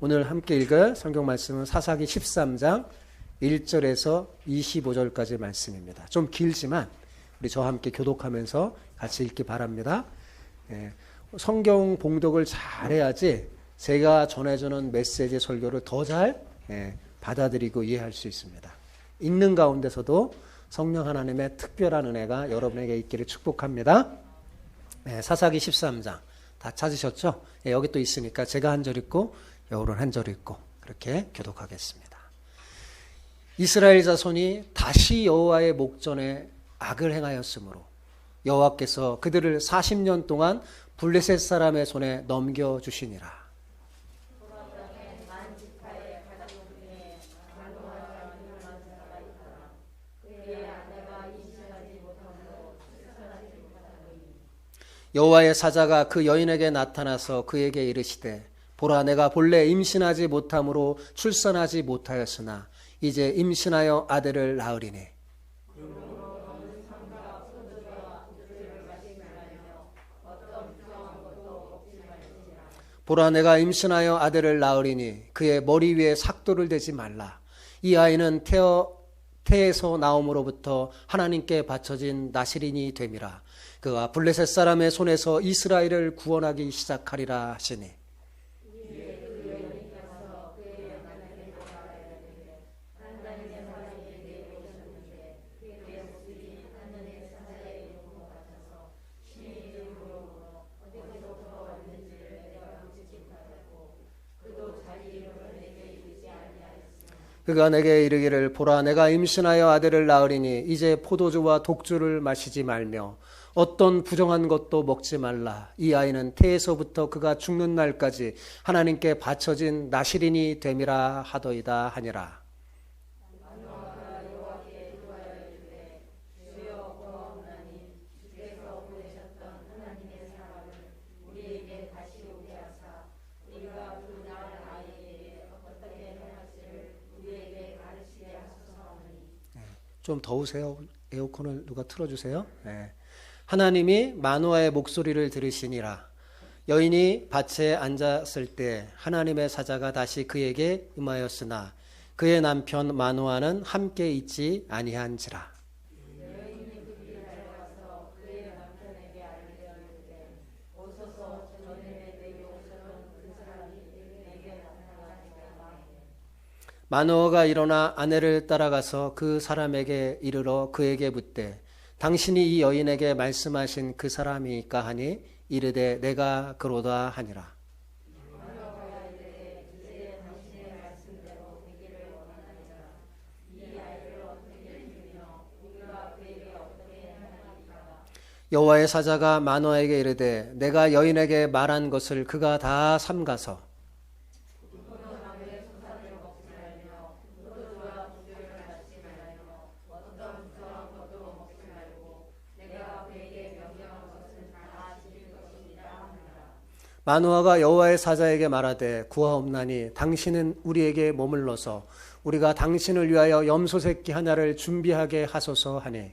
오늘 함께 읽을 성경 말씀은 사사기 13장 1절에서 25절까지 말씀입니다. 좀 길지만 우리 저와 함께 교독하면서 같이 읽기 바랍니다. 성경 봉독을 잘해야지 제가 전해주는 메시지 설교를 더 잘 받아들이고 이해할 수 있습니다. 읽는 가운데서도 성령 하나님의 특별한 은혜가 여러분에게 있기를 축복합니다. 사사기 13장 다 찾으셨죠? 여기 또 있으니까 제가 한 절 읽고 여러분 한 절 읽고 그렇게 교독하겠습니다. 이스라엘 자손이 다시 여호와의 목전에 악을 행하였으므로 여호와께서 그들을 40년 동안 블레셋 사람의 손에 넘겨주시니라. 여호와의 사자가 그 여인에게 나타나서 그에게 이르시되 보라, 내가 본래 임신하지 못함으로 출산하지 못하였으나 이제 임신하여 아들을 낳으리니 보라, 내가 임신하여 아들을 낳으리니 그의 머리 위에 삭도를 대지 말라. 이 아이는 태에서 나옴으로부터 하나님께 바쳐진 나실인이 됨이라. 그가 블레셋 사람의 손에서 이스라엘을 구원하기 시작하리라 하시니 그가 내게 이르기를 보라, 내가 임신하여 아들을 낳으리니 이제 포도주와 독주를 마시지 말며 어떤 부정한 것도 먹지 말라. 이 아이는 태에서부터 그가 죽는 날까지 하나님께 바쳐진 나실인이 됨이라 하더이다 하니라. 좀 더우세요? 에어컨을 누가 틀어주세요? 네. 하나님이 마노아의 목소리를 들으시니라. 여인이 밭에 앉았을 때 하나님의 사자가 다시 그에게 임하였으나 그의 남편 마노아는 함께 있지 아니한지라. 마노아가 일어나 아내를 따라가서 그 사람에게 이르러 그에게 묻되 당신이 이 여인에게 말씀하신 그 사람이니까 하니 이르되 내가 그로다 하니라. 여호와의 사자가 마노아에게 이르되 내가 여인에게 말한 것을 그가 다 삼가서 마노아가 여호와의 사자에게 말하되 구하옵나니 당신은 우리에게 머물러서 우리가 당신을 위하여 염소 새끼 하나를 준비하게 하소서 하니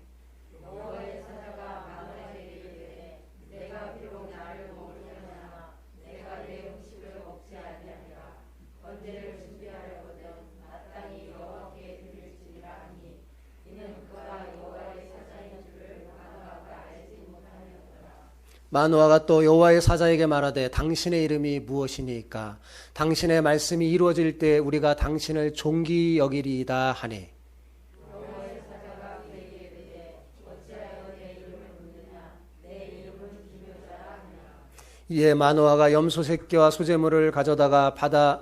마노아가 또 여호와의 사자에게 말하되 당신의 이름이 무엇이니까 당신의 말씀이 이루어질 때 우리가 당신을 존귀 여기리이다 하니 이에 마노아가 염소 새끼와 소재물을 가져다가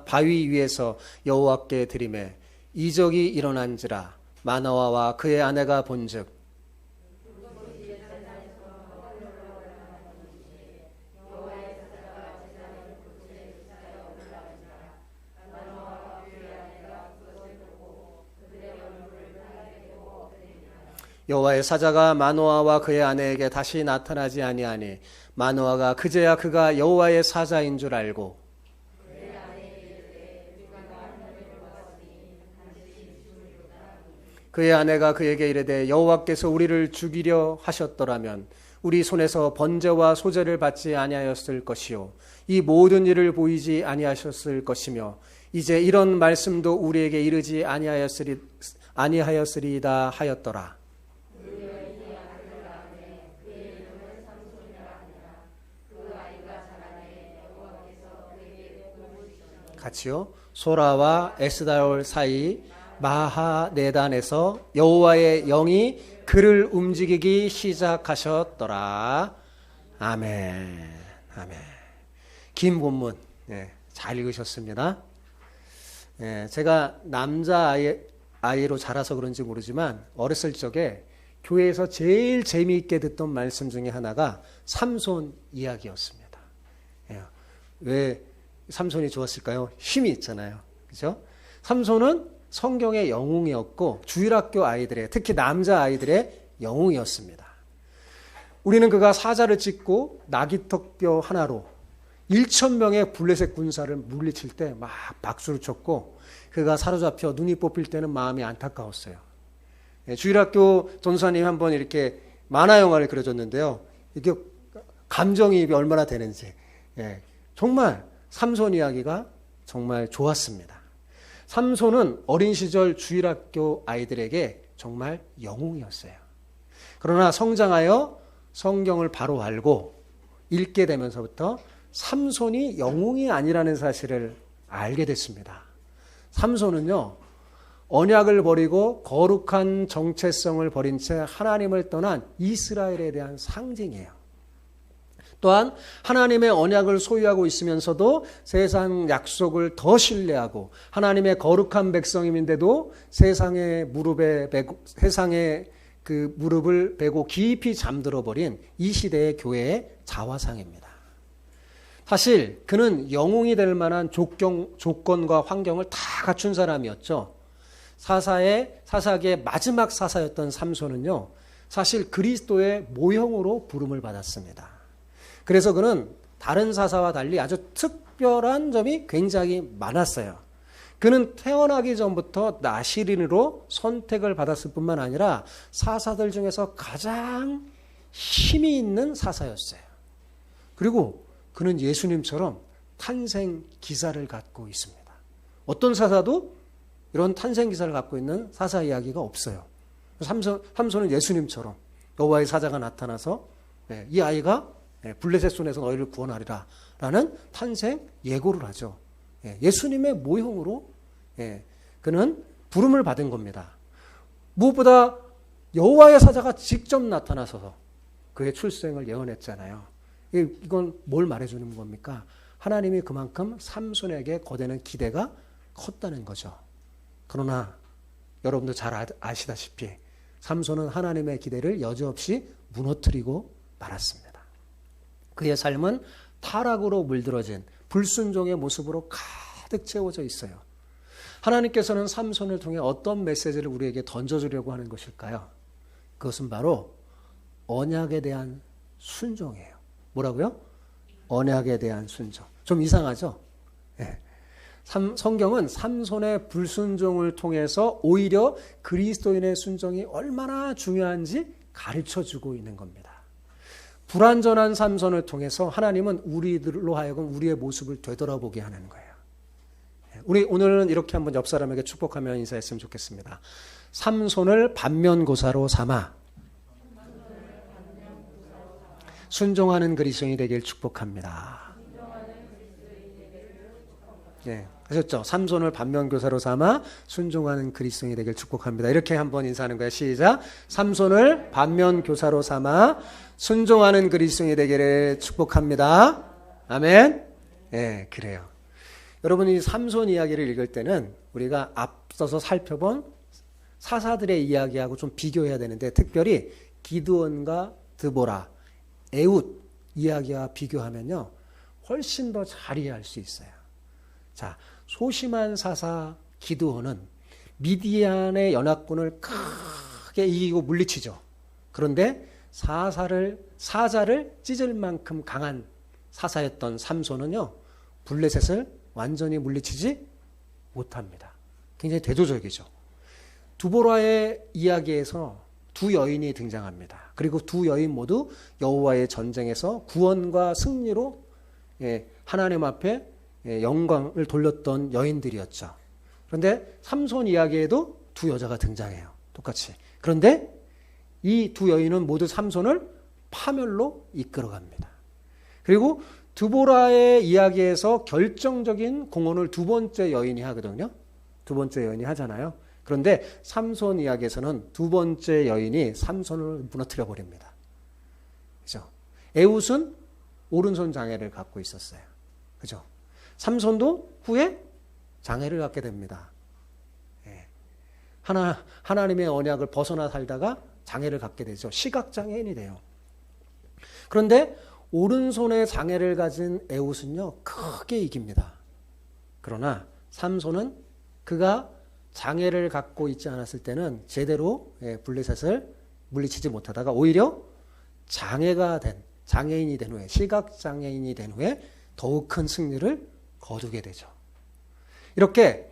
바위 위에서 여호와께 드리매 이적이 일어난지라. 마노아와 그의 아내가 본즉 여호와의 사자가 마노아와 그의 아내에게 다시 나타나지 아니하니 마노아가 그제야 그가 여호와의 사자인 줄 알고 그의 아내가 그에게 이르되 여호와께서 우리를 죽이려 하셨더라면 우리 손에서 번제와 소제를 받지 아니하였을 것이요 이 모든 일을 보이지 아니하셨을 것이며 이제 이런 말씀도 우리에게 이르지 아니하였으리이다 하였더라. 같이요. 소라와 에스다올 사이 마하네단에서 여호와의 영이 그를 움직이기 시작하셨더라. 아멘. 아멘. 긴 본문 잘 읽으셨습니다. 제가 남자아이로 자라서 그런지 모르지만 어렸을 적에 교회에서 제일 재미있게 듣던 말씀 중에 하나가 삼손 이야기였습니다. 왜 삼손이 좋았을까요? 힘이 있잖아요. 그죠? 삼손은 성경의 영웅이었고 주일학교 아이들의, 특히 남자아이들의 영웅이었습니다. 우리는 그가 사자를 찢고 나귀턱뼈 하나로 1,000명의 블레셋 군사를 물리칠 때 막 박수를 쳤고 그가 사로잡혀 눈이 뽑힐 때는 마음이 안타까웠어요. 주일학교 전사님이 한번 이렇게 만화 영화를 그려줬는데요. 이게 감정이입이 얼마나 되는지 정말 삼손 이야기가 정말 좋았습니다. 삼손은 어린 시절 주일학교 아이들에게 정말 영웅이었어요. 그러나 성장하여 성경을 바로 알고 읽게 되면서부터 삼손이 영웅이 아니라는 사실을 알게 됐습니다. 삼손은요, 언약을 버리고 거룩한 정체성을 버린 채 하나님을 떠난 이스라엘에 대한 상징이에요. 또한 하나님의 언약을 소유하고 있으면서도 세상 약속을 더 신뢰하고 하나님의 거룩한 백성임인데도 세상의 무릎을 베고 깊이 잠들어 버린 이 시대의 교회의 자화상입니다. 사실 그는 영웅이 될 만한 조건과 환경을 다 갖춘 사람이었죠. 사사기의 마지막 사사였던 삼손은요, 사실 그리스도의 모형으로 부름을 받았습니다. 그래서 그는 다른 사사와 달리 아주 특별한 점이 굉장히 많았어요. 그는 태어나기 전부터 나시린으로 선택을 받았을 뿐만 아니라 사사들 중에서 가장 힘이 있는 사사였어요. 그리고 그는 예수님처럼 탄생 기사를 갖고 있습니다. 어떤 사사도 이런 탄생 기사를 갖고 있는 사사 이야기가 없어요. 삼손은 예수님처럼 여호와의 사자가 나타나서 이 아이가 블레셋 손에서 너희를 구원하리라 라는 탄생 예고를 하죠. 예수님의 모형으로 그는 부름을 받은 겁니다. 무엇보다 여호와의 사자가 직접 나타나서 그의 출생을 예언했잖아요. 이건 뭘 말해주는 겁니까? 하나님이 그만큼 삼손에게 거대는 기대가 컸다는 거죠. 그러나 여러분도 잘 아시다시피 삼손은 하나님의 기대를 여지없이 무너뜨리고 말았습니다. 그의 삶은 타락으로 물들어진 불순종의 모습으로 가득 채워져 있어요. 하나님께서는 삼손을 통해 어떤 메시지를 우리에게 던져주려고 하는 것일까요? 그것은 바로 언약에 대한 순종이에요. 뭐라고요? 언약에 대한 순종. 좀 이상하죠? 성경은 삼손의 불순종을 통해서 오히려 그리스도인의 순종이 얼마나 중요한지 가르쳐주고 있는 겁니다. 불완전한 삼손을 통해서 하나님은 우리들로 하여금 우리의 모습을 되돌아보게 하는 거예요. 우리 오늘은 이렇게 한번 옆 사람에게 축복하며 인사했으면 좋겠습니다. 삼손을 반면교사로 삼아 순종하는 그리스도인이 되길 축복합니다. 하셨죠? 삼손을 반면교사로 삼아 순종하는 그리스도인이 되길 축복합니다. 이렇게 한번 인사하는 거예요. 시작. 삼손을 반면교사로 삼아 순종하는 그리스도인이 되기를 축복합니다. 아멘. 그래요. 여러분이 삼손 이야기를 읽을 때는 우리가 앞서서 살펴본 사사들의 이야기하고 좀 비교해야 되는데, 특별히 기드온과 드보라, 에훗 이야기와 비교하면요, 훨씬 더 잘 이해할 수 있어요. 자, 소심한 사사 기드온은 미디안의 연합군을 크게 이기고 물리치죠. 그런데 사자를 찢을 만큼 강한 사사였던 삼손은요, 블레셋을 완전히 물리치지 못합니다. 굉장히 대조적이죠. 두보라의 이야기에서 두 여인이 등장합니다. 그리고 두 여인 모두 여호와의 전쟁에서 구원과 승리로 하나님 앞에 영광을 돌렸던 여인들이었죠. 그런데 삼손 이야기에도 두 여자가 등장해요. 똑같이. 그런데 이 두 여인은 모두 삼손을 파멸로 이끌어갑니다. 그리고 드보라의 이야기에서 결정적인 공헌을 두 번째 여인이 하거든요. 두 번째 여인이 하잖아요. 그런데 삼손 이야기에서는 두 번째 여인이 삼손을 무너뜨려 버립니다. 그죠? 에훗은 오른손 장애를 갖고 있었어요. 그죠? 삼손도 후에 장애를 갖게 됩니다. 하나님의 언약을 벗어나 살다가 장애를 갖게 되죠. 시각장애인이 돼요. 그런데 오른손에 장애를 가진 에훗은요, 크게 이깁니다. 그러나 삼손은 그가 장애를 갖고 있지 않았을 때는 제대로 블레셋을 물리치지 못하다가 오히려 장애인이 된 후에, 시각장애인이 된 후에 더욱 큰 승리를 거두게 되죠. 이렇게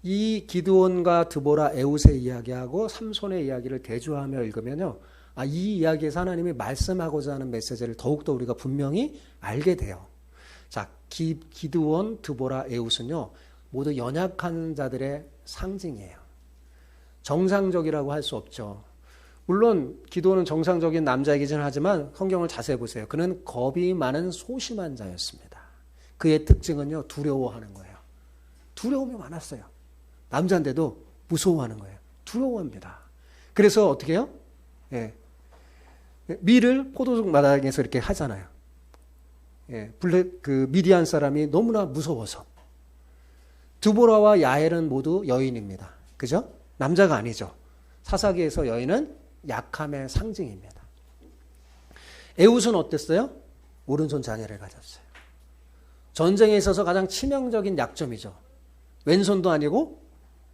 이 기드온과 드보라, 에훗의 이야기하고 삼손의 이야기를 대조하며 읽으면요, 이 이야기에서 하나님이 말씀하고자 하는 메시지를 더욱더 우리가 분명히 알게 돼요. 자, 기드온, 드보라, 에훗은요, 모두 연약한 자들의 상징이에요. 정상적이라고 할 수 없죠. 물론 기드온은 정상적인 남자이긴 하지만 성경을 자세히 보세요. 그는 겁이 많은 소심한 자였습니다. 그의 특징은요, 두려워하는 거예요. 두려움이 많았어요. 남자인데도 무서워하는 거예요. 두려워합니다. 그래서 어떻게 해요? 밀을 포도주 마당에서 이렇게 하잖아요. 그 미디안 사람이 너무나 무서워서. 드보라와 야엘은 모두 여인입니다. 그죠? 남자가 아니죠. 사사기에서 여인은 약함의 상징입니다. 에훗은 어땠어요? 오른손 장애를 가졌어요. 전쟁에 있어서 가장 치명적인 약점이죠. 왼손도 아니고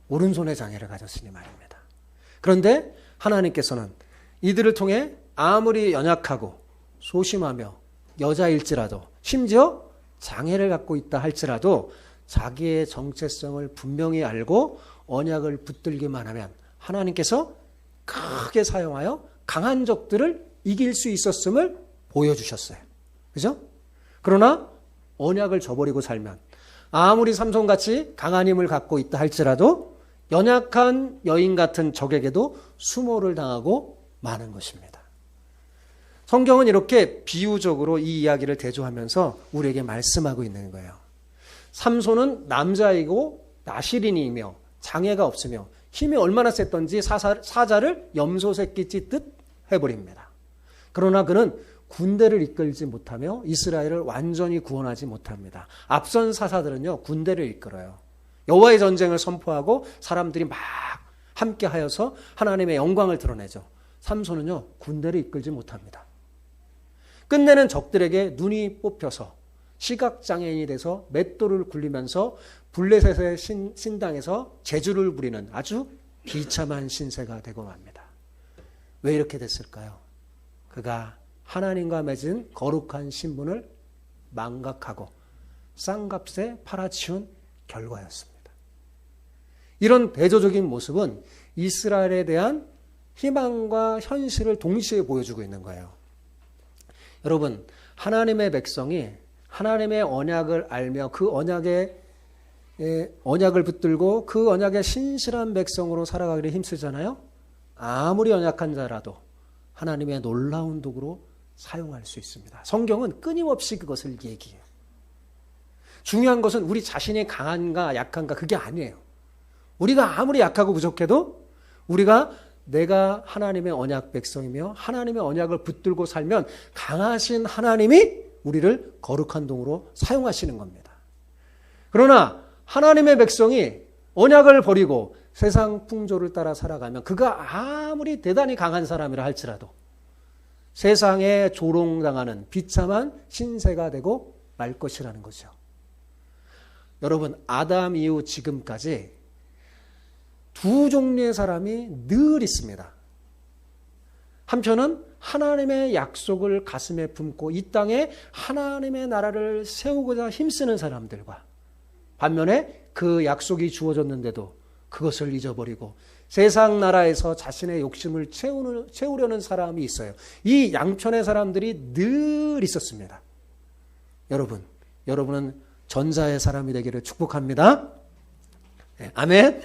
오른손의 장애를 가졌으니 말입니다. 그런데 하나님께서는 이들을 통해 아무리 연약하고 소심하며 여자일지라도, 심지어 장애를 갖고 있다 할지라도 자기의 정체성을 분명히 알고 언약을 붙들기만 하면 하나님께서 크게 사용하여 강한 적들을 이길 수 있었음을 보여주셨어요. 그죠? 그러나 언약을 저버리고 살면 아무리 삼손같이 강한 힘을 갖고 있다 할지라도 연약한 여인 같은 적에게도 수모를 당하고 마는 것입니다. 성경은 이렇게 비유적으로 이 이야기를 대조하면서 우리에게 말씀하고 있는 거예요. 삼손은 남자이고 나시린이며 장애가 없으며 힘이 얼마나 셌던지 사자를 염소 새끼 찢듯 해버립니다. 그러나 그는 군대를 이끌지 못하며 이스라엘을 완전히 구원하지 못합니다. 앞선 사사들은요, 군대를 이끌어요. 여호와의 전쟁을 선포하고 사람들이 막 함께 하여서 하나님의 영광을 드러내죠. 삼손은요, 군대를 이끌지 못합니다. 끝내는 적들에게 눈이 뽑혀서 시각장애인이 돼서 맷돌을 굴리면서 블레셋의 신당에서 제주를 부리는 아주 비참한 신세가 되고 맙니다. 왜 이렇게 됐을까요? 그가 하나님과 맺은 거룩한 신분을 망각하고 싼값에 팔아치운 결과였습니다. 이런 대조적인 모습은 이스라엘에 대한 희망과 현실을 동시에 보여주고 있는 거예요. 여러분, 하나님의 백성이 하나님의 언약을 알며 그 언약을 붙들고 그 언약의 신실한 백성으로 살아가기를 힘쓰잖아요. 아무리 연약한 자라도 하나님의 놀라운 도구로 사용할 수 있습니다. 성경은 끊임없이 그것을 얘기해요. 중요한 것은 우리 자신이 강한가 약한가 그게 아니에요. 우리가 아무리 약하고 부족해도 내가 하나님의 언약 백성이며 하나님의 언약을 붙들고 살면 강하신 하나님이 우리를 거룩한 동으로 사용하시는 겁니다. 그러나 하나님의 백성이 언약을 버리고 세상 풍조를 따라 살아가면 그가 아무리 대단히 강한 사람이라 할지라도 세상에 조롱당하는 비참한 신세가 되고 말 것이라는 거죠. 여러분, 아담 이후 지금까지 두 종류의 사람이 늘 있습니다. 한편은 하나님의 약속을 가슴에 품고 이 땅에 하나님의 나라를 세우고자 힘쓰는 사람들과 반면에 그 약속이 주어졌는데도 그것을 잊어버리고 세상 나라에서 자신의 욕심을 채우려는 사람이 있어요. 이 양편의 사람들이 늘 있었습니다. 여러분은 전자의 사람이 되기를 축복합니다. 네, 아멘.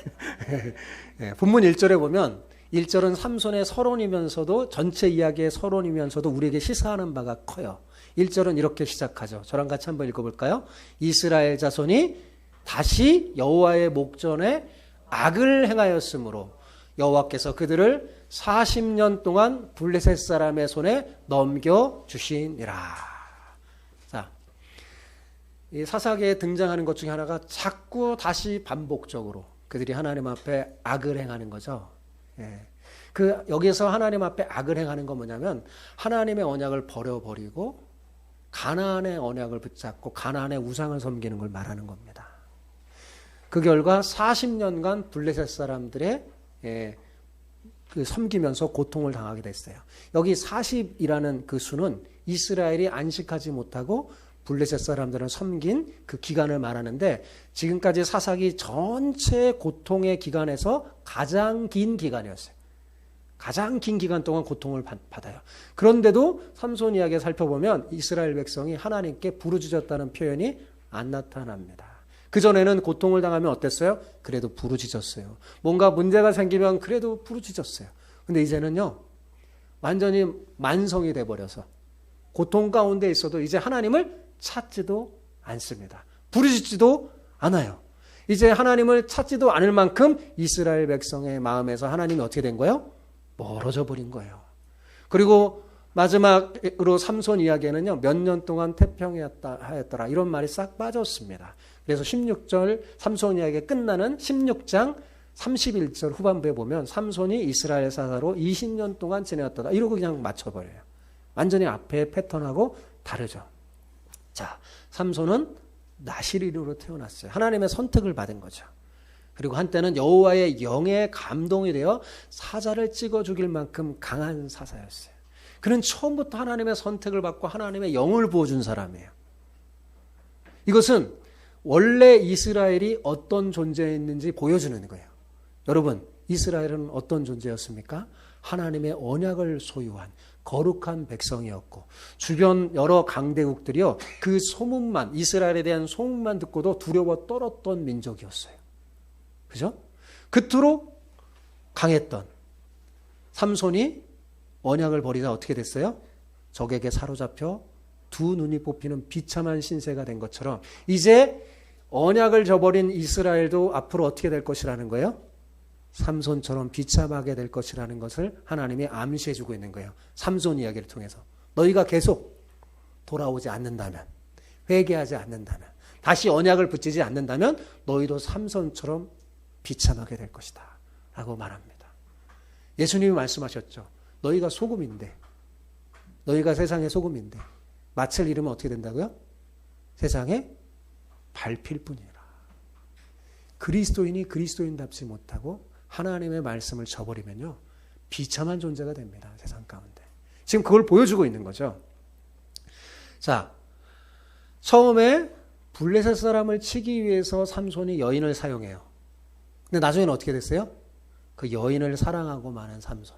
네, 본문 1절에 보면 1절은 삼손의 서론이면서도 전체 이야기의 서론이면서도 우리에게 시사하는 바가 커요. 1절은 이렇게 시작하죠. 저랑 같이 한번 읽어볼까요? 이스라엘 자손이 다시 여호와의 목전에 악을 행하였으므로 여호와께서 그들을 40년 동안 블레셋 사람의 손에 넘겨주시니라. 자, 이 사사기에 등장하는 것 중에 하나가 자꾸 다시 반복적으로 그들이 하나님 앞에 악을 행하는 거죠. 예. 여기에서 하나님 앞에 악을 행하는 건 뭐냐면 하나님의 언약을 버려버리고 가나안의 언약을 붙잡고 가나안의 우상을 섬기는 걸 말하는 겁니다. 그 결과 40년간 블레셋 사람들의 섬기면서 고통을 당하게 됐어요. 여기 40이라는 그 수는 이스라엘이 안식하지 못하고 블레셋 사람들은 섬긴 그 기간을 말하는데 지금까지 사사기 전체 고통의 기간에서 가장 긴 기간이었어요. 가장 긴 기간 동안 고통을 받아요. 그런데도 삼손 이야기를 살펴보면 이스라엘 백성이 하나님께 부르짖었다는 표현이 안 나타납니다. 그전에는 고통을 당하면 어땠어요? 그래도 부르짖었어요. 뭔가 문제가 생기면 그래도 부르짖었어요. 근데 이제는요, 완전히 만성이 돼버려서 고통 가운데 있어도 이제 하나님을 찾지도 않습니다. 부르짖지도 않아요. 이제 하나님을 찾지도 않을 만큼 이스라엘 백성의 마음에서 하나님이 어떻게 된 거예요? 멀어져 버린 거예요. 그리고 마지막으로 삼손 이야기에는요, 몇 년 동안 태평하였더라 이런 말이 싹 빠졌습니다. 그래서 16절 삼손 이야기가 끝나는 16장 31절 후반부에 보면 삼손이 이스라엘 사사로 20년 동안 지내었다 이러고 그냥 맞춰버려요. 완전히 앞에 패턴하고 다르죠. 자, 삼손은 나시린으로 태어났어요. 하나님의 선택을 받은 거죠. 그리고 한때는 여호와의 영에 감동이 되어 사자를 찍어 죽일 만큼 강한 사사였어요. 그는 처음부터 하나님의 선택을 받고 하나님의 영을 부어준 사람이에요. 이것은 원래 이스라엘이 어떤 존재였는지 보여주는 거예요. 여러분, 이스라엘은 어떤 존재였습니까? 하나님의 언약을 소유한 거룩한 백성이었고 주변 여러 강대국들이요, 그 소문만, 이스라엘에 대한 소문만 듣고도 두려워 떨었던 민족이었어요. 그죠? 그토록 강했던 삼손이 언약을 버리다 어떻게 됐어요? 적에게 사로잡혀 두 눈이 뽑히는 비참한 신세가 된 것처럼 이제 언약을 저버린 이스라엘도 앞으로 어떻게 될 것이라는 거예요? 삼손처럼 비참하게 될 것이라는 것을 하나님이 암시해주고 있는 거예요. 삼손 이야기를 통해서. 너희가 계속 돌아오지 않는다면, 회개하지 않는다면, 다시 언약을 붙이지 않는다면 너희도 삼손처럼 비참하게 될 것이다 라고 말합니다. 예수님이 말씀하셨죠. 너희가 소금인데, 너희가 세상의 소금인데 맛을 잃으면 어떻게 된다고요? 세상에 밟힐 뿐이라. 그리스도인이 그리스도인답지 못하고 하나님의 말씀을 저버리면요, 비참한 존재가 됩니다. 세상 가운데. 지금 그걸 보여주고 있는 거죠. 자, 처음에 블레셋 사람을 치기 위해서 삼손이 여인을 사용해요. 근데 나중에는 어떻게 됐어요? 그 여인을 사랑하고 마는 삼손.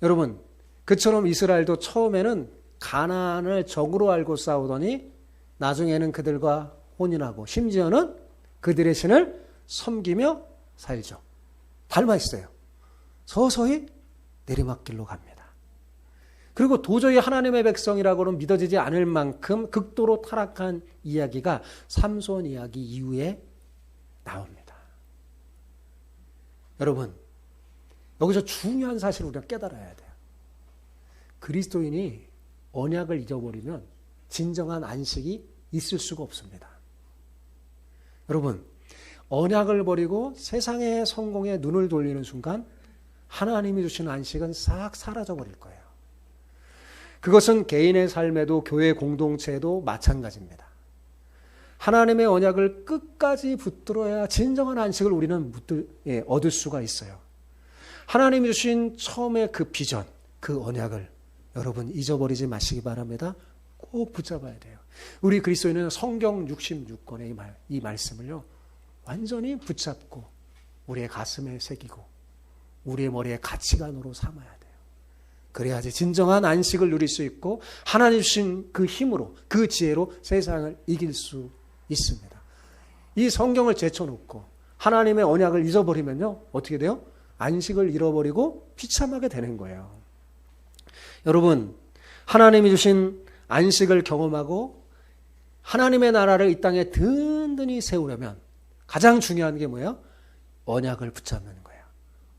여러분, 그처럼 이스라엘도 처음에는 가나안을 적으로 알고 싸우더니 나중에는 그들과 혼인하고 심지어는 그들의 신을 섬기며 살죠. 닮아 있어요. 서서히 내리막길로 갑니다. 그리고 도저히 하나님의 백성이라고는 믿어지지 않을 만큼 극도로 타락한 이야기가 삼손 이야기 이후에 나옵니다. 여러분, 여기서 중요한 사실을 우리가 깨달아야 돼요. 그리스도인이 언약을 잊어버리면 진정한 안식이 있을 수가 없습니다. 여러분, 언약을 버리고 세상의 성공에 눈을 돌리는 순간 하나님이 주시는 안식은 싹 사라져버릴 거예요. 그것은 개인의 삶에도 교회 공동체에도 마찬가지입니다. 하나님의 언약을 끝까지 붙들어야 진정한 안식을 우리는 얻을 수가 있어요. 하나님이 주신 처음의 그 비전, 그 언약을 여러분 잊어버리지 마시기 바랍니다. 꼭 붙잡아야 돼요. 우리 그리스도인은 성경 66권의 이 말씀을요, 완전히 붙잡고 우리의 가슴에 새기고 우리의 머리에 가치관으로 삼아야 돼요. 그래야지 진정한 안식을 누릴 수 있고 하나님 주신 그 힘으로 그 지혜로 세상을 이길 수 있습니다. 이 성경을 제쳐놓고 하나님의 언약을 잊어버리면요. 어떻게 돼요? 안식을 잃어버리고 비참하게 되는 거예요. 여러분, 하나님이 주신 안식을 경험하고 하나님의 나라를 이 땅에 든든히 세우려면 가장 중요한 게 뭐예요? 언약을 붙잡는 거예요.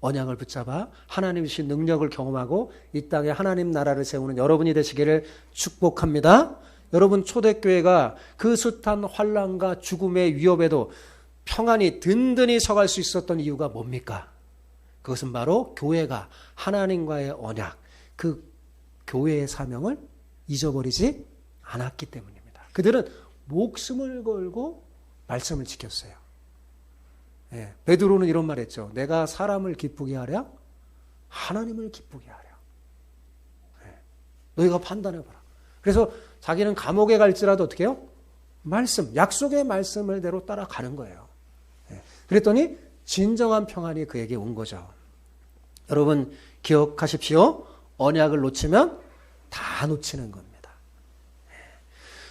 언약을 붙잡아 하나님이 주신 능력을 경험하고 이 땅에 하나님 나라를 세우는 여러분이 되시기를 축복합니다. 여러분, 초대교회가 그 숱한 환난과 죽음의 위협에도 평안히 든든히 서갈 수 있었던 이유가 뭡니까? 그것은 바로 교회가 하나님과의 언약, 그 교회의 사명을 잊어버리지 않았기 때문입니다. 그들은 목숨을 걸고 말씀을 지켰어요. 예, 베드로는 이런 말 했죠. 내가 사람을 기쁘게 하랴? 하나님을 기쁘게 하랴. 예, 너희가 판단해봐라. 그래서 자기는 감옥에 갈지라도 어떻게 해요? 말씀, 약속의 말씀을 대로 따라가는 거예요. 예, 그랬더니 진정한 평안이 그에게 온 거죠. 여러분 기억하십시오. 언약을 놓치면 다 놓치는 겁니다.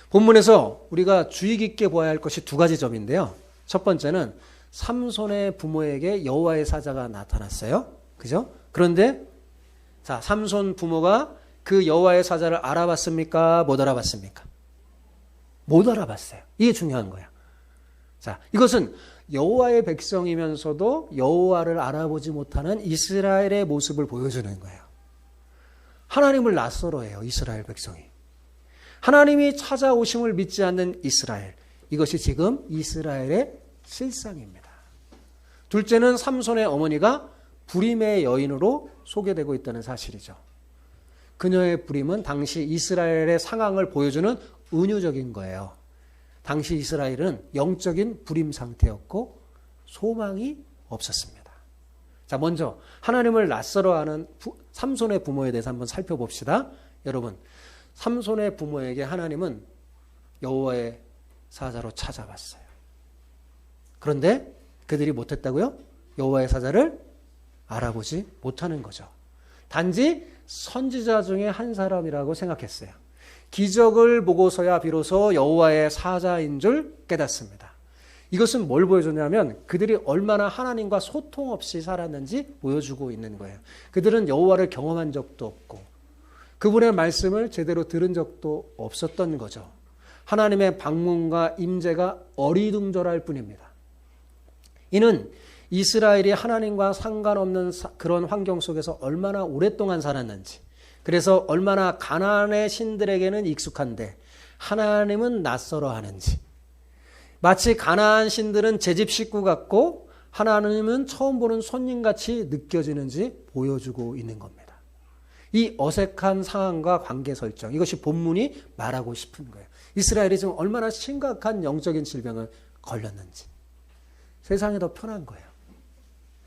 본문에서 우리가 주의 깊게 보아야 할 것이 두 가지 점인데요. 첫 번째는 삼손의 부모에게 여호와의 사자가 나타났어요. 그죠? 그런데 자, 삼손 부모가 그 여호와의 사자를 알아봤습니까? 못 알아봤습니까? 못 알아봤어요. 이게 중요한 거예요. 자, 이것은 여호와의 백성이면서도 여호와를 알아보지 못하는 이스라엘의 모습을 보여주는 거예요. 하나님을 낯설어해요. 이스라엘 백성이. 하나님이 찾아오심을 믿지 않는 이스라엘. 이것이 지금 이스라엘의 실상입니다. 둘째는 삼손의 어머니가 불임의 여인으로 소개되고 있다는 사실이죠. 그녀의 불임은 당시 이스라엘의 상황을 보여주는 은유적인 거예요. 당시 이스라엘은 영적인 불임 상태였고 소망이 없었습니다. 자, 먼저 하나님을 낯설어하는 삼손의 부모에 대해서 한번 살펴봅시다. 여러분, 삼손의 부모에게 하나님은 여호와의 사자로 찾아왔어요. 그런데 그들이 못했다고요? 여호와의 사자를 알아보지 못하는 거죠. 단지 선지자 중에 한 사람이라고 생각했어요. 기적을 보고서야 비로소 여호와의 사자인 줄 깨닫습니다. 이것은 뭘 보여주냐면 그들이 얼마나 하나님과 소통 없이 살았는지 보여주고 있는 거예요. 그들은 여호와를 경험한 적도 없고 그분의 말씀을 제대로 들은 적도 없었던 거죠. 하나님의 방문과 임재가 어리둥절할 뿐입니다. 이는 이스라엘이 하나님과 상관없는 그런 환경 속에서 얼마나 오랫동안 살았는지, 그래서 얼마나 가나안의 신들에게는 익숙한데 하나님은 낯설어 하는지, 마치 가나안 신들은 제 집 식구 같고 하나님은 처음 보는 손님같이 느껴지는지 보여주고 있는 겁니다. 이 어색한 상황과 관계 설정, 이것이 본문이 말하고 싶은 거예요. 이스라엘이 지금 얼마나 심각한 영적인 질병을 걸렸는지. 세상이 더 편한 거예요.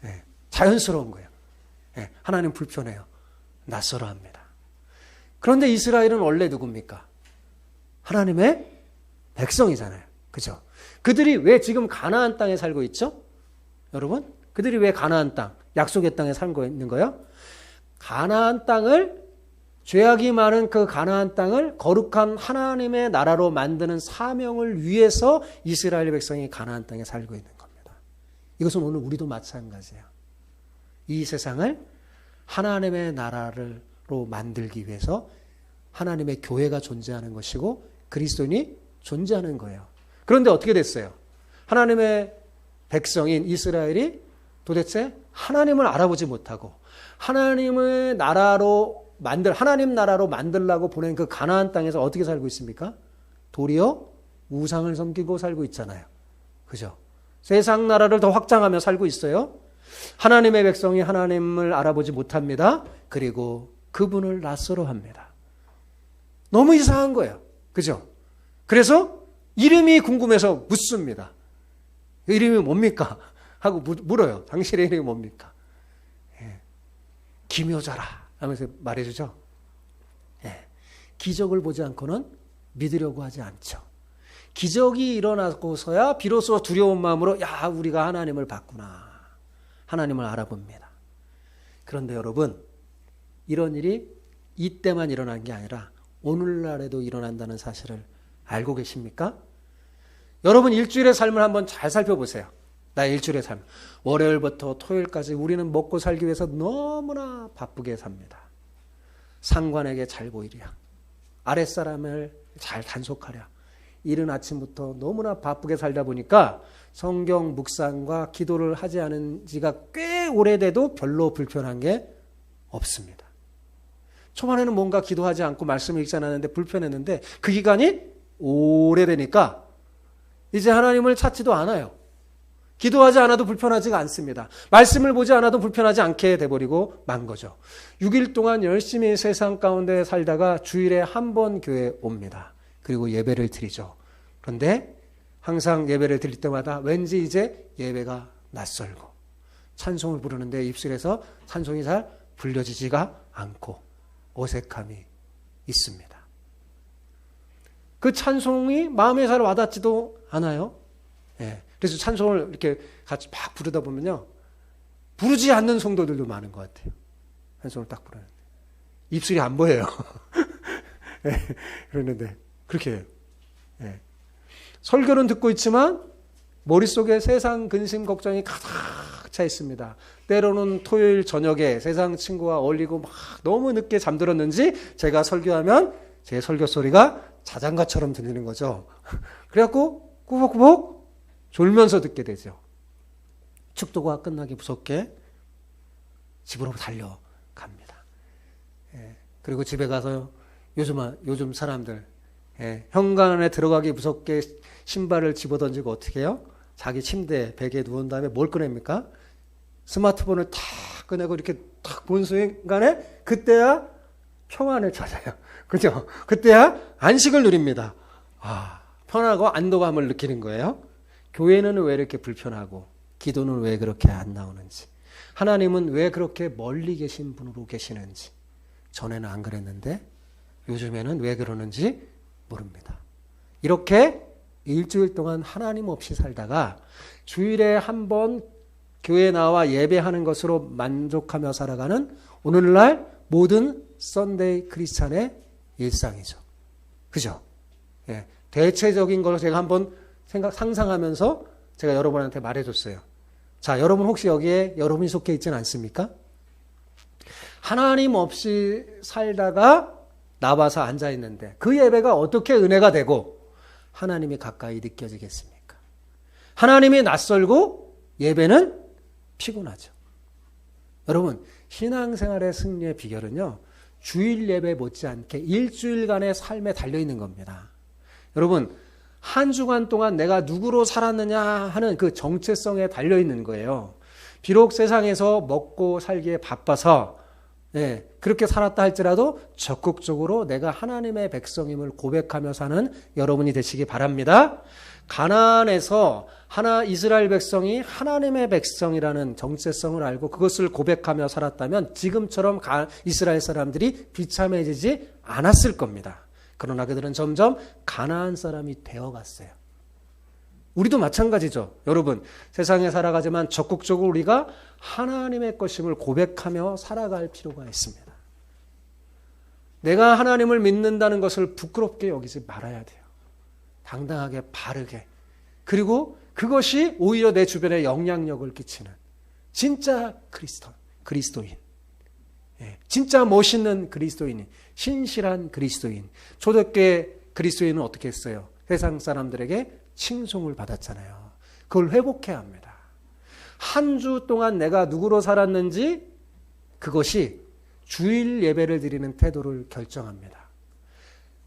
네, 자연스러운 거예요. 네, 하나님 불편해요. 낯설어합니다. 그런데 이스라엘은 원래 누굽니까? 하나님의 백성이잖아요. 그죠? 그들이 왜 지금 가나안 땅에 살고 있죠? 여러분, 그들이 왜 가나안 땅, 약속의 땅에 살고 있는 거예요? 가나안 땅을, 죄악이 많은 그 가나안 땅을 거룩한 하나님의 나라로 만드는 사명을 위해서 이스라엘 백성이 가나안 땅에 살고 있는 겁니다. 이것은 오늘 우리도 마찬가지예요. 이 세상을 하나님의 나라로 만들기 위해서 하나님의 교회가 존재하는 것이고 그리스도인이 존재하는 거예요. 그런데 어떻게 됐어요? 하나님의 백성인 이스라엘이 도대체 하나님을 알아보지 못하고 하나님 나라로 만들려고 보낸 그 가나안 땅에서 어떻게 살고 있습니까? 도리어 우상을 섬기고 살고 있잖아요. 그죠? 세상 나라를 더 확장하며 살고 있어요. 하나님의 백성이 하나님을 알아보지 못합니다. 그리고 그분을 낯설어 합니다. 너무 이상한 거예요. 그죠? 그래서 이름이 궁금해서 묻습니다. 이름이 뭡니까? 하고 물어요. 당신의 이름이 뭡니까? 예. 기묘자라 하면서 말해주죠. 예. 기적을 보지 않고는 믿으려고 하지 않죠. 기적이 일어나고서야 비로소 두려운 마음으로 야, 우리가 하나님을 봤구나. 하나님을 알아봅니다. 그런데 여러분, 이런 일이 이때만 일어난 게 아니라 오늘날에도 일어난다는 사실을 알고 계십니까? 여러분 일주일의 삶을 한번 잘 살펴보세요. 나의 일주일의 삶. 월요일부터 토요일까지 우리는 먹고 살기 위해서 너무나 바쁘게 삽니다. 상관에게 잘 보이랴. 아랫사람을 잘 단속하랴. 이른 아침부터 너무나 바쁘게 살다 보니까 성경 묵상과 기도를 하지 않은 지가 꽤 오래돼도 별로 불편한 게 없습니다. 초반에는 뭔가 기도하지 않고 말씀을 읽지 않았는데 불편했는데 그 기간이 오래되니까 이제 하나님을 찾지도 않아요. 기도하지 않아도 불편하지가 않습니다. 말씀을 보지 않아도 불편하지 않게 돼버리고 만 거죠. 6일 동안 열심히 세상 가운데 살다가 주일에 한 번 교회에 옵니다. 그리고 예배를 드리죠. 그런데 항상 예배를 드릴 때마다 왠지 이제 예배가 낯설고 찬송을 부르는데 입술에서 찬송이 잘 불려지지가 않고 어색함이 있습니다. 그 찬송이 마음에 잘 와닿지도 않아요. 예. 그래서 찬송을 이렇게 같이 막 부르다 보면요. 부르지 않는 성도들도 많은 것 같아요. 찬송을 딱 부르는데. 입술이 안 보여요. 예. 그러는데, 그렇게 해요. 예. 설교는 듣고 있지만, 머릿속에 세상 근심 걱정이 가득 차 있습니다. 때로는 토요일 저녁에 세상 친구와 어울리고 막 너무 늦게 잠들었는지 제가 설교하면 제 설교 소리가 자장가처럼 들리는 거죠. 그래갖고 꾸벅꾸벅 졸면서 듣게 되죠. 축도가 끝나기 무섭게 집으로 달려갑니다. 예, 그리고 집에 가서 요즘 사람들 현관에 들어가기 무섭게 신발을 집어던지고 어떻게 해요? 자기 침대 베개에 누운 다음에 뭘 꺼냅니까? 스마트폰을 탁 꺼내고 이렇게 탁 본 순간에 그때야 평안을 찾아요. 그죠? 그때야 안식을 누립니다. 편하고 안도감을 느끼는 거예요. 교회는 왜 이렇게 불편하고 기도는 왜 그렇게 안 나오는지, 하나님은 왜 그렇게 멀리 계신 분으로 계시는지, 전에는 안 그랬는데 요즘에는 왜 그러는지 모릅니다. 이렇게 일주일 동안 하나님 없이 살다가 주일에 한 번 교회에 나와 예배하는 것으로 만족하며 살아가는 오늘날 모든 썬데이 크리스찬의 일상이죠. 그죠? 예, 대체적인 걸 제가 한번 상상하면서 제가 여러분한테 말해줬어요. 자, 여러분 혹시 여기에 여러분이 속해 있지는 않습니까? 하나님 없이 살다가 나와서 앉아있는데 그 예배가 어떻게 은혜가 되고 하나님이 가까이 느껴지겠습니까? 하나님이 낯설고 예배는 피곤하죠. 여러분, 신앙생활의 승리의 비결은요, 주일 예배 못지않게 일주일간의 삶에 달려있는 겁니다. 여러분, 한 주간 동안 내가 누구로 살았느냐 하는 그 정체성에 달려있는 거예요. 비록 세상에서 먹고 살기에 바빠서 그렇게 살았다 할지라도 적극적으로 내가 하나님의 백성임을 고백하며 사는 여러분이 되시기 바랍니다. 가나안에서 이스라엘 백성이 하나님의 백성이라는 정체성을 알고 그것을 고백하며 살았다면 지금처럼 이스라엘 사람들이 비참해지지 않았을 겁니다. 그러나 그들은 점점 가나안 사람이 되어갔어요. 우리도 마찬가지죠. 여러분, 세상에 살아가지만 적극적으로 우리가 하나님의 것임을 고백하며 살아갈 필요가 있습니다. 내가 하나님을 믿는다는 것을 부끄럽게 여기지 말아야 돼요. 당당하게 바르게. 그리고 그것이 오히려 내 주변에 영향력을 끼치는 진짜 그리스도인. 진짜 멋있는 그리스도인, 신실한 그리스도인. 초대교회 그리스도인은 어떻게 했어요? 세상 사람들에게 칭송을 받았잖아요. 그걸 회복해야 합니다. 한 주 동안 내가 누구로 살았는지 그것이 주일 예배를 드리는 태도를 결정합니다.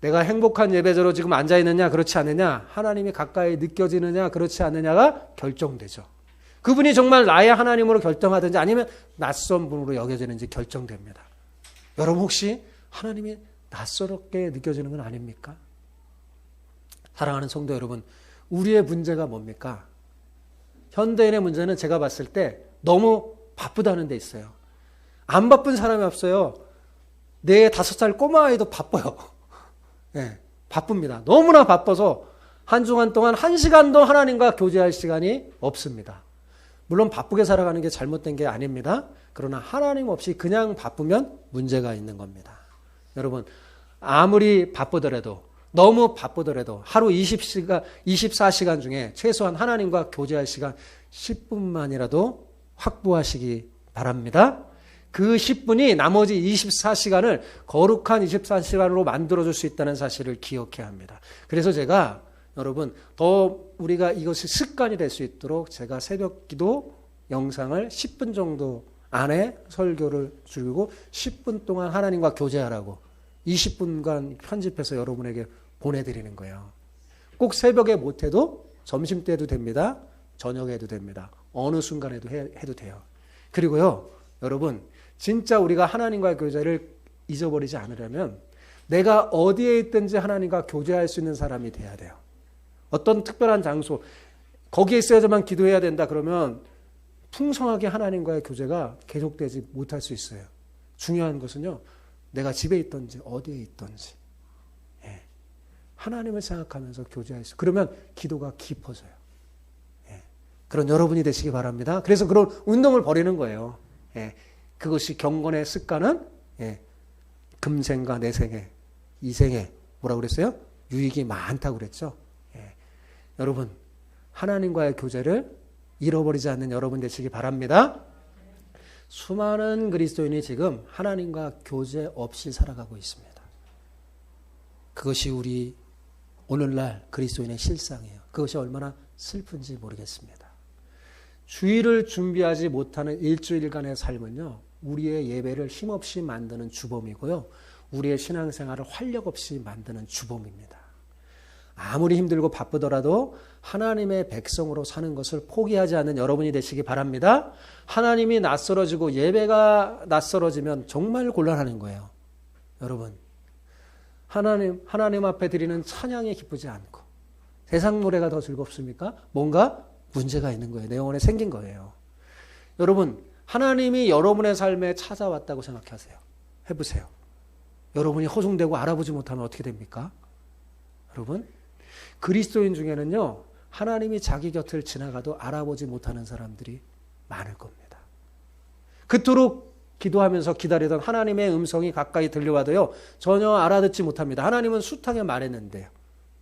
내가 행복한 예배자로 지금 앉아있느냐 그렇지 않느냐, 하나님이 가까이 느껴지느냐 그렇지 않느냐가 결정되죠. 그분이 정말 나의 하나님으로 결정하든지 아니면 낯선 분으로 여겨지는지 결정됩니다. 여러분 혹시 하나님이 낯설게 느껴지는 건 아닙니까? 사랑하는 성도 여러분, 우리의 문제가 뭡니까? 현대인의 문제는 제가 봤을 때 너무 바쁘다는 데 있어요. 안 바쁜 사람이 없어요. 내 5살 꼬마아이도 바빠요. 바쁩니다. 너무나 바빠서 한 주간 동안 1시간도 하나님과 교제할 시간이 없습니다. 물론 바쁘게 살아가는 게 잘못된 게 아닙니다. 그러나 하나님 없이 그냥 바쁘면 문제가 있는 겁니다. 여러분, 아무리 바쁘더라도, 너무 바쁘더라도 하루 24시간 중에 최소한 하나님과 교제할 시간 10분만이라도 확보하시기 바랍니다. 그 10분이 나머지 24시간을 거룩한 24시간으로 만들어줄 수 있다는 사실을 기억해야 합니다. 그래서 제가 여러분, 더 우리가 이것이 습관이 될 수 있도록 제가 새벽 기도 영상을 10분 정도 안에 설교를 줄이고 10분 동안 하나님과 교제하라고 20분간 편집해서 여러분에게 보내드리는 거예요. 꼭 새벽에 못해도 점심때도 됩니다. 저녁에 해도 됩니다. 어느 순간에도 해도 돼요. 그리고요, 여러분, 진짜 우리가 하나님과의 교제를 잊어버리지 않으려면 내가 어디에 있든지 하나님과 교제할 수 있는 사람이 돼야 돼요. 어떤 특별한 장소, 거기에 있어야지만 기도해야 된다 그러면 풍성하게 하나님과의 교제가 계속되지 못할 수 있어요. 중요한 것은요, 내가 집에 있든지 어디에 있든지 하나님을 생각하면서 교제할 수, 그러면 기도가 깊어져요. 그런 여러분이 되시기 바랍니다. 그래서 그런 운동을 벌이는 거예요. 그것이 경건의 습관은 금생과 내생에, 이생에 뭐라고 그랬어요? 유익이 많다고 그랬죠. 여러분, 하나님과의 교제를 잃어버리지 않는 여러분 되시기 바랍니다. 수많은 그리스도인이 지금 하나님과 교제 없이 살아가고 있습니다. 그것이 우리 오늘날 그리스도인의 실상이에요. 그것이 얼마나 슬픈지 모르겠습니다. 주일을 준비하지 못하는 일주일간의 삶은요, 우리의 예배를 힘없이 만드는 주범이고요, 우리의 신앙생활을 활력 없이 만드는 주범입니다. 아무리 힘들고 바쁘더라도 하나님의 백성으로 사는 것을 포기하지 않는 여러분이 되시기 바랍니다. 하나님이 낯설어지고 예배가 낯설어지면 정말 곤란한 거예요. 여러분, 하나님 앞에 드리는 찬양이 기쁘지 않고 세상 노래가 더 즐겁습니까? 뭔가 문제가 있는 거예요. 내 영혼에 생긴 거예요. 여러분, 하나님이 여러분의 삶에 찾아왔다고 생각하세요. 해보세요. 여러분이 허송되고 알아보지 못하면 어떻게 됩니까? 여러분, 그리스도인 중에는요, 하나님이 자기 곁을 지나가도 알아보지 못하는 사람들이 많을 겁니다. 그토록 기도하면서 기다리던 하나님의 음성이 가까이 들려와도요, 전혀 알아듣지 못합니다. 하나님은 숱하게 말했는데요,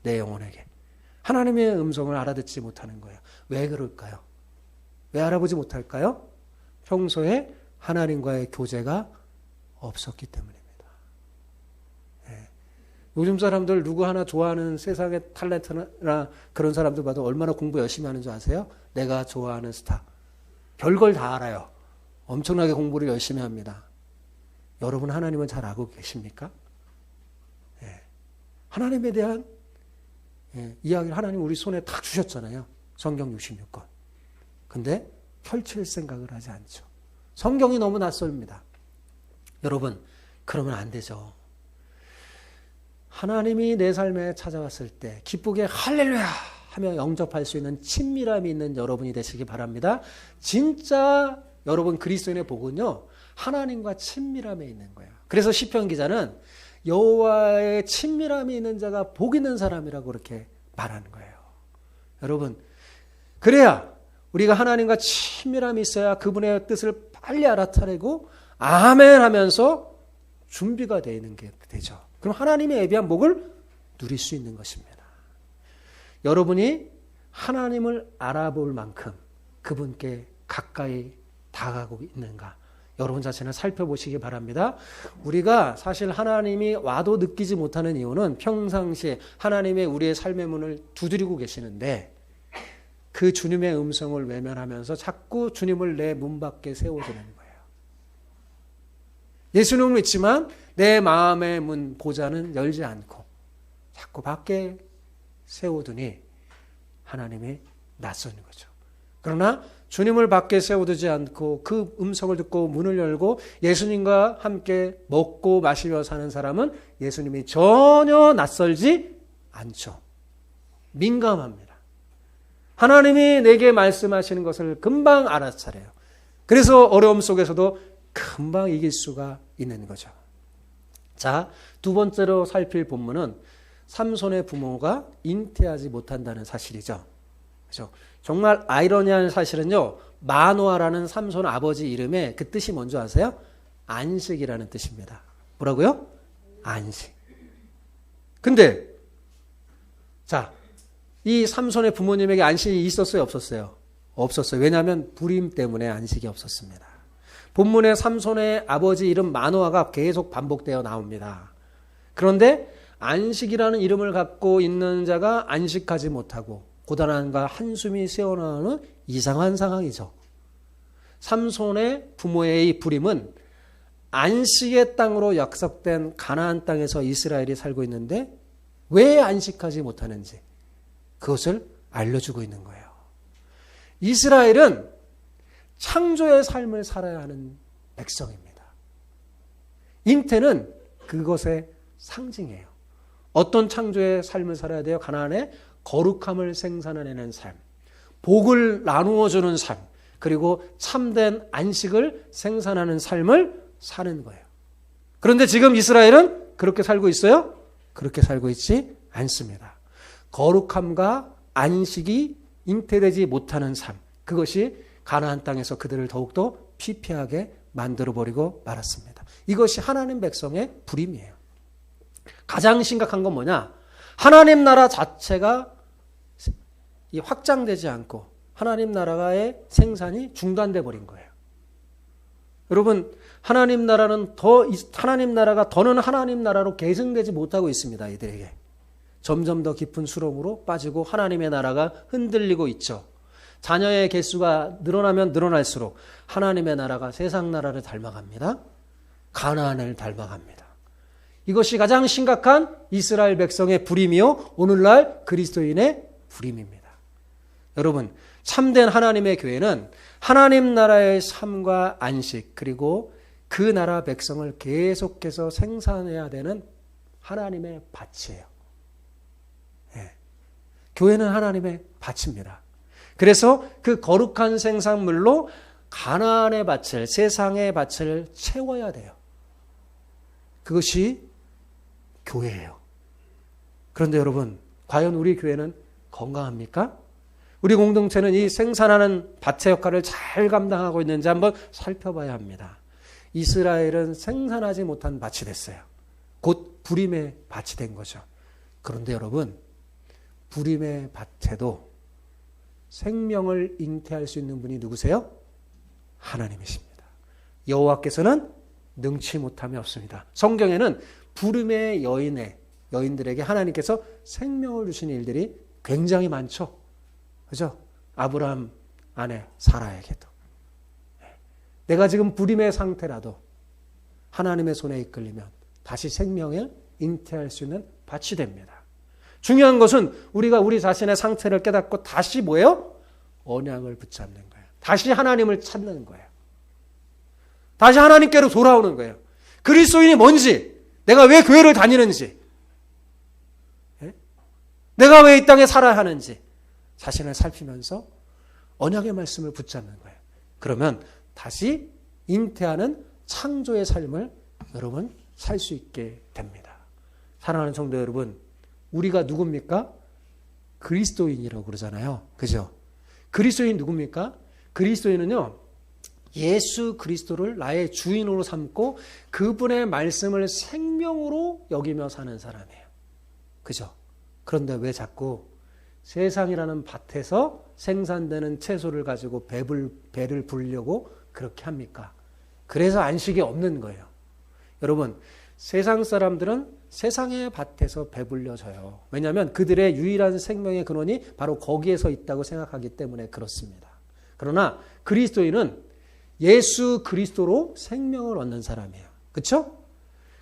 내 영혼에게. 하나님의 음성을 알아듣지 못하는 거예요. 왜 그럴까요? 왜 알아보지 못할까요? 평소에 하나님과의 교제가 없었기 때문입니다. 요즘 사람들 누구 하나 좋아하는 세상의 탤런트나 그런 사람들 봐도 얼마나 공부 열심히 하는 줄 아세요? 내가 좋아하는 스타. 별걸 다 알아요. 엄청나게 공부를 열심히 합니다. 여러분, 하나님은 잘 알고 계십니까? 하나님에 대한 이야기를 하나님 우리 손에 다 주셨잖아요. 성경 66권. 근데 펼칠 생각을 하지 않죠. 성경이 너무 낯설입니다. 여러분, 그러면 안 되죠. 하나님이 내 삶에 찾아왔을 때 기쁘게 할렐루야 하며 영접할 수 있는 친밀함이 있는 여러분이 되시기 바랍니다. 진짜 여러분 그리스도인의 복은요, 하나님과 친밀함에 있는 거예요. 그래서 시편 기자는 여호와의 친밀함이 있는 자가 복 있는 사람이라고 그렇게 말하는 거예요. 여러분, 그래야 우리가 하나님과 친밀함이 있어야 그분의 뜻을 빨리 알아차리고 아멘 하면서 준비가 되는 게 되죠. 그럼 하나님의 예비한 복을 누릴 수 있는 것입니다. 여러분이 하나님을 알아볼 만큼 그분께 가까이 다가가고 있는가, 여러분 자신을 살펴보시기 바랍니다. 우리가 사실 하나님이 와도 느끼지 못하는 이유는 평상시에 하나님의 우리의 삶의 문을 두드리고 계시는데 그 주님의 음성을 외면하면서 자꾸 주님을 내 문 밖에 세워두는 거예요. 예수님을 믿지만 내 마음의 문 보좌는 열지 않고 자꾸 밖에 세워두니 하나님이 낯서는 거죠. 그러나 주님을 밖에 세워두지 않고 그 음성을 듣고 문을 열고 예수님과 함께 먹고 마시며 사는 사람은 예수님이 전혀 낯설지 않죠. 민감합니다. 하나님이 내게 말씀하시는 것을 금방 알아차려요. 그래서 어려움 속에서도 금방 이길 수가 있는 거죠. 자, 두 번째로 살필 본문은 삼손의 부모가 잉태하지 못한다는 사실이죠. 그렇죠? 정말 아이러니한 사실은요, 마노아라는 삼손 아버지 이름의 그 뜻이 뭔지 아세요? 안식이라는 뜻입니다. 뭐라고요? 안식. 근데 자, 이 삼손의 부모님에게 안식이 있었어요, 없었어요? 없었어요. 왜냐하면 불임 때문에 안식이 없었습니다. 본문에 삼손의 아버지 이름 마노아가 계속 반복되어 나옵니다. 그런데 안식이라는 이름을 갖고 있는 자가 안식하지 못하고 고단함과 한숨이 새어나오는 이상한 상황이죠. 삼손의 부모의 이 불임은 안식의 땅으로 약속된 가나안 땅에서 이스라엘이 살고 있는데 왜 안식하지 못하는지 그것을 알려주고 있는 거예요. 이스라엘은 창조의 삶을 살아야 하는 백성입니다. 잉태는 그것의 상징이에요. 어떤 창조의 삶을 살아야 돼요? 가나안의 거룩함을 생산해내는 삶, 복을 나누어주는 삶, 그리고 참된 안식을 생산하는 삶을 사는 거예요. 그런데 지금 이스라엘은 그렇게 살고 있어요? 그렇게 살고 있지 않습니다. 거룩함과 안식이 잉태되지 못하는 삶, 그것이 가나안 땅에서 그들을 더욱더 피폐하게 만들어버리고 말았습니다. 이것이 하나님 백성의 불임이에요. 가장 심각한 건 뭐냐? 하나님 나라 자체가 확장되지 않고 하나님 나라의 생산이 중단돼 버린 거예요. 여러분, 하나님 나라가 더는 하나님 나라로 계승되지 못하고 있습니다. 이들에게. 점점 더 깊은 수렁으로 빠지고 하나님의 나라가 흔들리고 있죠. 자녀의 개수가 늘어나면 늘어날수록 하나님의 나라가 세상 나라를 닮아갑니다. 가나안을 닮아갑니다. 이것이 가장 심각한 이스라엘 백성의 불임이요, 오늘날 그리스도인의 불임입니다. 여러분, 참된 하나님의 교회는 하나님 나라의 삶과 안식, 그리고 그 나라 백성을 계속해서 생산해야 되는 하나님의 밭이에요. 예. 교회는 하나님의 밭입니다. 그래서 그 거룩한 생산물로 가나안의 밭을, 세상의 밭을 채워야 돼요. 그것이 교회예요. 그런데 여러분, 과연 우리 교회는 건강합니까? 우리 공동체는 이 생산하는 밭의 역할을 잘 감당하고 있는지 한번 살펴봐야 합니다. 이스라엘은 생산하지 못한 밭이 됐어요. 곧 불임의 밭이 된 거죠. 그런데 여러분, 불임의 밭에도 생명을 잉태할 수 있는 분이 누구세요? 하나님이십니다. 여호와께서는 능치 못함이 없습니다. 성경에는 불임의 여인들에게 하나님께서 생명을 주시는 일들이 굉장히 많죠. 그죠? 아브라함 아내 사라에게도. 내가 지금 불임의 상태라도 하나님의 손에 이끌리면 다시 생명을 잉태할 수 있는 밭이 됩니다. 중요한 것은 우리가 우리 자신의 상태를 깨닫고 다시 뭐예요? 언약을 붙잡는 거예요. 다시 하나님을 찾는 거예요. 다시 하나님께로 돌아오는 거예요. 그리스도인이 뭔지, 내가 왜 교회를 다니는지, 내가 왜 이 땅에 살아야 하는지 자신을 살피면서 언약의 말씀을 붙잡는 거예요. 그러면 다시 잉태하는 창조의 삶을 여러분 살 수 있게 됩니다. 사랑하는 성도 여러분, 우리가 누굽니까? 그리스도인이라고 그러잖아요. 그죠? 그리스도인 누굽니까? 그리스도인은요, 예수 그리스도를 나의 주인으로 삼고 그분의 말씀을 생명으로 여기며 사는 사람이에요. 그죠? 그런데 왜 자꾸 세상이라는 밭에서 생산되는 채소를 가지고 배를 불려고 그렇게 합니까? 그래서 안식이 없는 거예요. 여러분, 세상 사람들은 세상의 밭에서 배불려져요. 왜냐하면 그들의 유일한 생명의 근원이 바로 거기에서 있다고 생각하기 때문에 그렇습니다. 그러나 그리스도인은 예수 그리스도로 생명을 얻는 사람이에요. 그렇죠?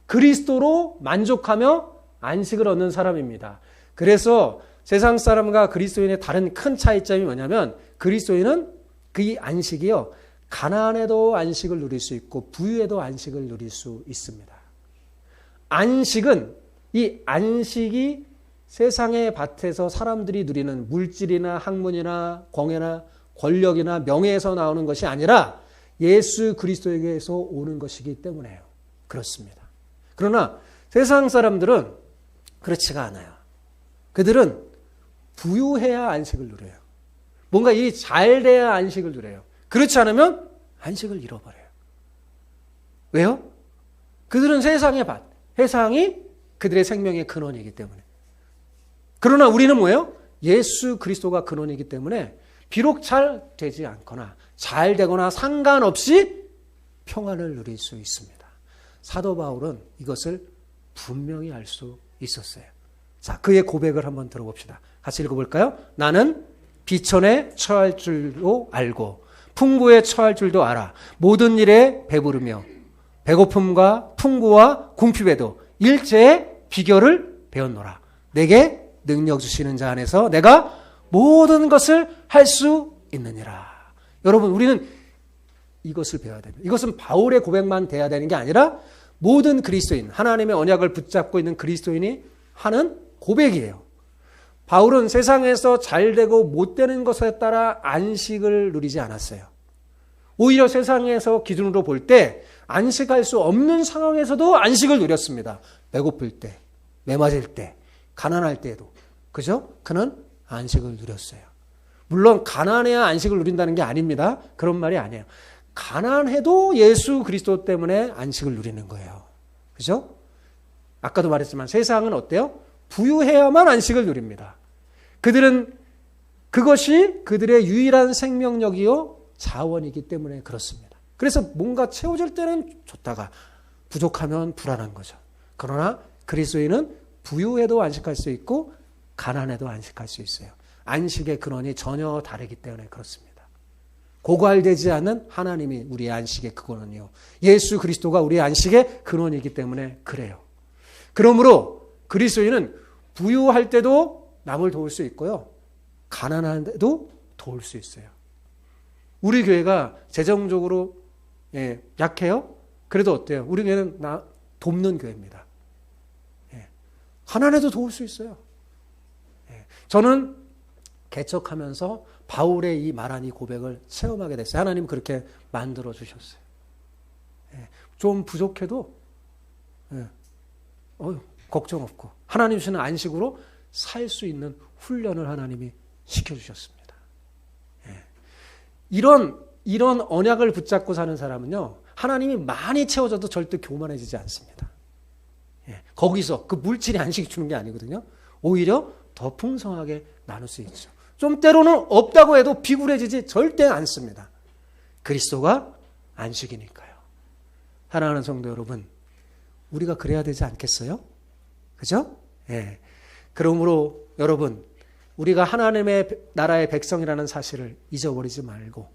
그리스도로 만족하며 안식을 얻는 사람입니다. 그래서 세상 사람과 그리스도인의 다른 큰 차이점이 뭐냐면 그리스도인은 그 안식이요, 가난에도 안식을 누릴 수 있고 부유에도 안식을 누릴 수 있습니다. 안식은, 이 안식이 세상의 밭에서 사람들이 누리는 물질이나 학문이나 공예나 권력이나 명예에서 나오는 것이 아니라 예수 그리스도에게서 오는 것이기 때문에요. 그렇습니다. 그러나 세상 사람들은 그렇지가 않아요. 그들은 부유해야 안식을 누려요. 뭔가 일이 잘 돼야 안식을 누려요. 그렇지 않으면 안식을 잃어버려요. 왜요? 그들은 세상의 밭, 세상이 그들의 생명의 근원이기 때문에. 그러나 우리는 뭐예요? 예수 그리스도가 근원이기 때문에 비록 잘 되지 않거나 잘 되거나 상관없이 평안을 누릴 수 있습니다. 사도 바울은 이것을 분명히 알 수 있었어요. 자, 그의 고백을 한번 들어봅시다. 같이 읽어볼까요? 나는 비천에 처할 줄도 알고 풍부에 처할 줄도 알아. 모든 일에 배부르며 배고픔과 풍부와 궁핍에도 일제의 비결을 배웠노라. 내게 능력 주시는 자 안에서 내가 모든 것을 할 수 있느니라. 여러분, 우리는 이것을 배워야 됩니다. 이것은 바울의 고백만 돼야 되는 게 아니라 모든 그리스도인, 하나님의 언약을 붙잡고 있는 그리스도인이 하는 고백이에요. 바울은 세상에서 잘되고 못되는 것에 따라 안식을 누리지 않았어요. 오히려 세상에서 기준으로 볼 때 안식할 수 없는 상황에서도 안식을 누렸습니다. 배고플 때, 매맞을 때, 가난할 때에도. 그죠? 그는 안식을 누렸어요. 물론 가난해야 안식을 누린다는 게 아닙니다. 그런 말이 아니에요. 가난해도 예수 그리스도 때문에 안식을 누리는 거예요. 그죠? 아까도 말했지만 세상은 어때요? 부유해야만 안식을 누립니다. 그들은 그것이 그들의 유일한 생명력이요 자원이기 때문에 그렇습니다. 그래서 뭔가 채워질 때는 좋다가 부족하면 불안한 거죠. 그러나 그리스도인은 부유해도 안식할 수 있고 가난해도 안식할 수 있어요. 안식의 근원이 전혀 다르기 때문에 그렇습니다. 고갈되지 않는 하나님이 우리의 안식의 근원이요. 예수 그리스도가 우리의 안식의 근원이기 때문에 그래요. 그러므로 그리스도인은 부유할 때도 남을 도울 수 있고요. 가난할 때도 도울 수 있어요. 우리 교회가 재정적으로 약해요? 그래도 어때요? 우리 교회는 돕는 교회입니다. 가난해도 도울 수 있어요. 저는 개척하면서 바울의 이 말한 이 고백을 체험하게 됐어요. 하나님 그렇게 만들어 주셨어요. 좀 부족해도 걱정 없고 하나님 주시는 안식으로 살 수 있는 훈련을 하나님이 시켜주셨습니다. 이런 언약을 붙잡고 사는 사람은요, 하나님이 많이 채워줘도 절대 교만해지지 않습니다. 거기서 그 물질이 안식이 주는 게 아니거든요. 오히려 더 풍성하게 나눌 수 있죠. 좀 때로는 없다고 해도 비굴해지지 절대 않습니다. 그리스도가 안식이니까요. 사랑하는 성도 여러분, 우리가 그래야 되지 않겠어요? 그죠? 그러므로 여러분, 우리가 하나님의 나라의 백성이라는 사실을 잊어버리지 말고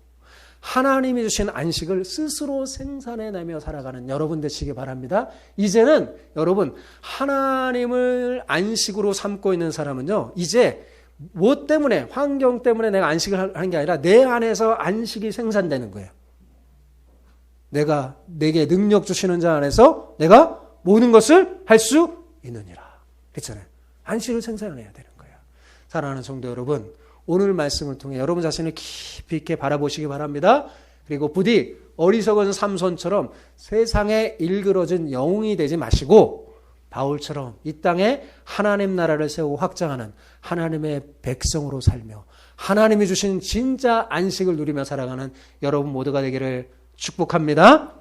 하나님이 주신 안식을 스스로 생산해내며 살아가는 여러분 되시기 바랍니다. 이제는 여러분, 하나님을 안식으로 삼고 있는 사람은요, 이제 무엇 때문에, 환경 때문에 내가 안식을 하는 게 아니라 내 안에서 안식이 생산되는 거예요. 내게 능력 주시는 자 안에서 내가 모든 것을 할 수 있느니라. 그렇잖아요. 안식을 생산해야 되는 거예요. 사랑하는 성도 여러분, 오늘 말씀을 통해 여러분 자신을 깊이 있게 바라보시기 바랍니다. 그리고 부디 어리석은 삼손처럼 세상에 일그러진 영웅이 되지 마시고 바울처럼 이 땅에 하나님 나라를 세우고 확장하는 하나님의 백성으로 살며 하나님이 주신 진짜 안식을 누리며 살아가는 여러분 모두가 되기를 축복합니다.